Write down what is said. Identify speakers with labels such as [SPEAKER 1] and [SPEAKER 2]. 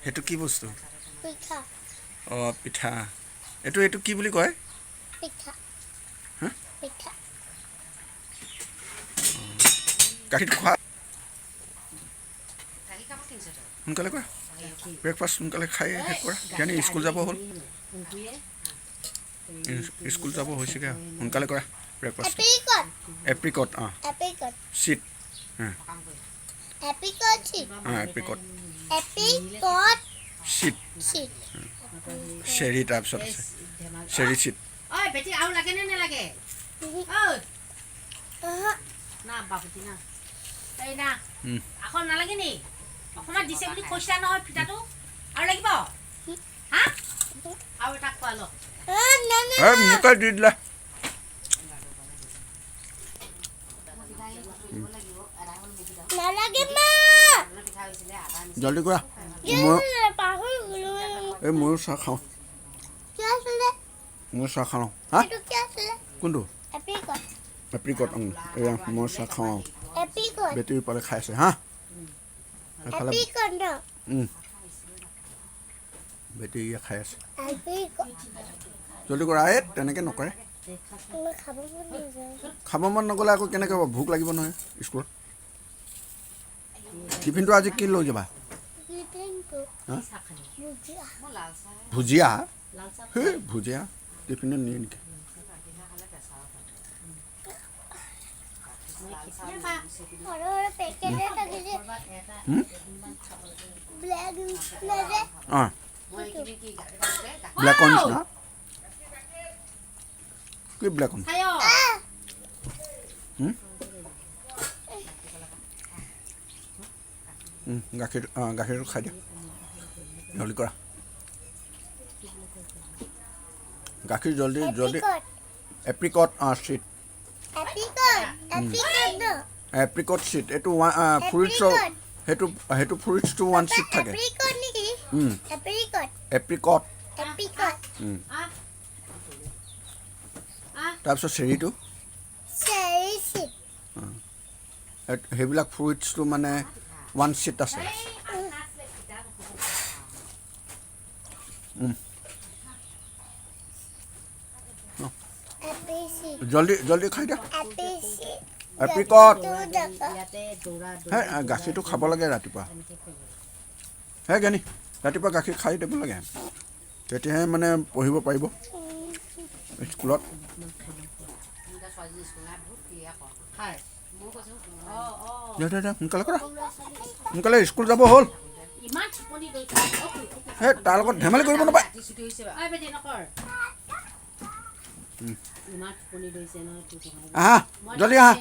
[SPEAKER 1] সেইটো কি বস্তু?
[SPEAKER 2] পিঠা।
[SPEAKER 1] অঁ পিঠা। এইটো কি বুলি কয়?
[SPEAKER 2] পিঠা।
[SPEAKER 1] হা?
[SPEAKER 2] পিঠা।
[SPEAKER 1] গাখীৰটো খোৱা সোনকালে কৰা। ব্ৰেকফাষ্ট সোনকালে খাই শেষ কৰা। জ্ঞানী স্কুল যাব হ'ল। স্কুল যাব হৈছেগৈ। সোনকালে কৰা ব্ৰেকফাষ্ট।
[SPEAKER 2] এপ্ৰিকট।
[SPEAKER 1] এপ্ৰিকট অঁ
[SPEAKER 2] এপ্ৰিকট।
[SPEAKER 1] Seed
[SPEAKER 2] apricot seed.
[SPEAKER 1] অঁ apricot
[SPEAKER 2] apricot
[SPEAKER 1] seed
[SPEAKER 2] seed.
[SPEAKER 1] Cherry তাৰপিছত আছে চেৰি চিট।
[SPEAKER 3] ঐ বেটি আৰু লাগে নে নালাগে? ঐ না বাপতি না এই না আকৌ নালাগে নি? অকণমান দিছে বুলি কৈছিলা নহয় ফিটাটো আৰু লাগিব হা? আৰু এটা খোৱা ল
[SPEAKER 1] মোকে দি দিলা।
[SPEAKER 2] নালাগে মা।
[SPEAKER 1] জলদি কৰা।
[SPEAKER 2] পাহৰি গলো।
[SPEAKER 1] এই ময়ো চাহ খাওঁ।
[SPEAKER 2] কি আছিলে?
[SPEAKER 1] ময়ো চাহ খাওঁ। হা
[SPEAKER 2] এইটো কি আছিলে?
[SPEAKER 1] কোনটো?
[SPEAKER 2] এপ্ৰিকট।
[SPEAKER 1] এপ্ৰিকট এয়া মই চাহ খাওঁ।
[SPEAKER 2] এপ্ৰিকট।
[SPEAKER 1] বেটেৰী পালে খাই আছে হা। এফালে
[SPEAKER 2] এপ্ৰিকট ন?
[SPEAKER 1] বেটেৰী খাই আছে।
[SPEAKER 2] এপ্ৰিকট।
[SPEAKER 1] জলদি কৰা। তেনেকৈ নকৰে।
[SPEAKER 2] মই খাব মন নাযায়।
[SPEAKER 1] খাব মন নগ'লে আকৌ কেনেকৈ হ'ব? ভোক লাগিব নহয় স্কুলত। টিফিনটো আজি কি লৈ যাবা? ভুজিয়া। সেই ভুজিয়া টিফিনত নিয়ে নেকি? অঁ ব্লেকৰ নিচিনা। কি ব্লেক গাখীৰটো খাই দিয়া। জলদি কৰা। গাখীৰ জলদি এপ্ৰিকট চিট। এপ্ৰিকট চিট এইটো ফ্ৰুইটছৰ সেইটো ফ্ৰুইটছটো 1 চিট থাকে। এপ্ৰিকট তাৰপিছত চেৰিটো সেইবিলাক ফ্ৰুইটছটো মানে 1 চিট আছে। জলদি খাই দিয়া। এপ্ৰিকট গাখীৰটো খাব লাগে ৰাতিপুৱা। জ্ঞানী ৰাতিপুৱা গাখীৰ খাই দিব লাগে। তেতিয়াহে মানে পঢ়িব পাৰিব স্কুলত। সোনকালে কৰা। সোনকালে স্কুল যাব হ'ল। তাৰ লগত ধেমালি কৰিব নাপায়। আহা জলদি আহা।